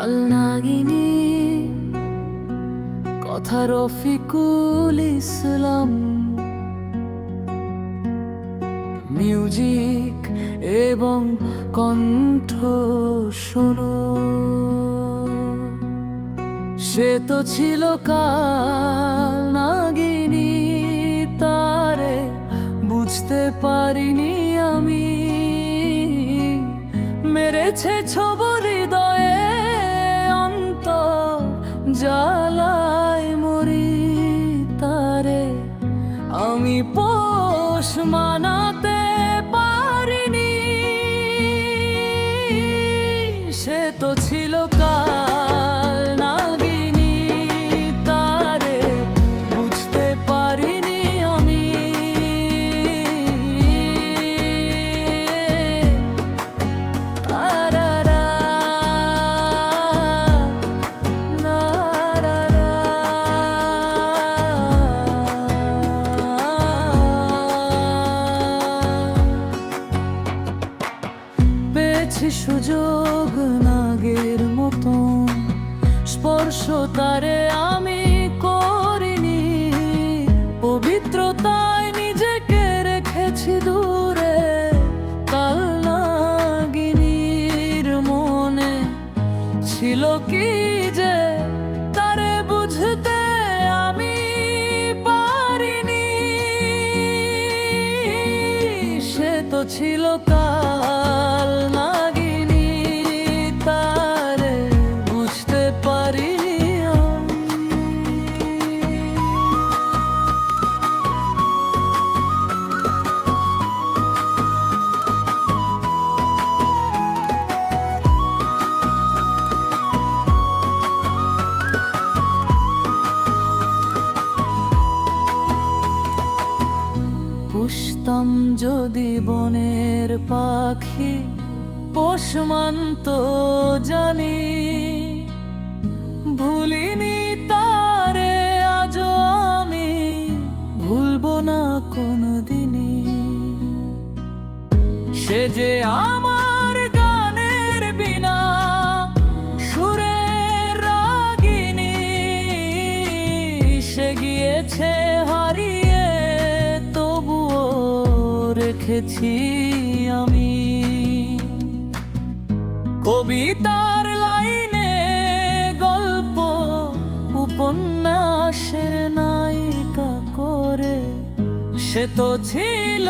কাল নাগিনী কথা রফিকুল ইসলাম, মিউজিক এবং কণ্ঠ শোনো। সে তো ছিল কাল নাগিনী, তারে বুঝতে পারিনি আমি। মেরেছে ছবি হৃদয়ে, অন্তর জ্বালায় মরি তারে। আমি পোষ মানাতে পারিনি। সে তো ছিল কাল নাগিনী, তারে বুঝতে পারিনি আমি। পেয়েছি সুযোগ নাগের মতন, স্পর্শ তারে আমি করিনি। পবিত্রতায় নিজেকে রেখেছি দূরে। কাল নাগিনীর মনে ছিল কি যে তারে বুঝতে আমি পারিনি। সে তো ছিল কাল নাগিনী, তারে বুঝতে পারিনি আমি। পুষতাম যদি বনের পাখি, পোষ মানত জানি। ভুলিনি তারে আজও আমি, ভুলবো না কোনদিনই। সে যে আমার গানের বিনা সুরের রাগিনী। সে গিয়েছে হারিয়ে, তবুও রেখেছি আমি। কবিতার লাইনে, গল্প উপন্যাসের নায়িকা করে সে তো ছিল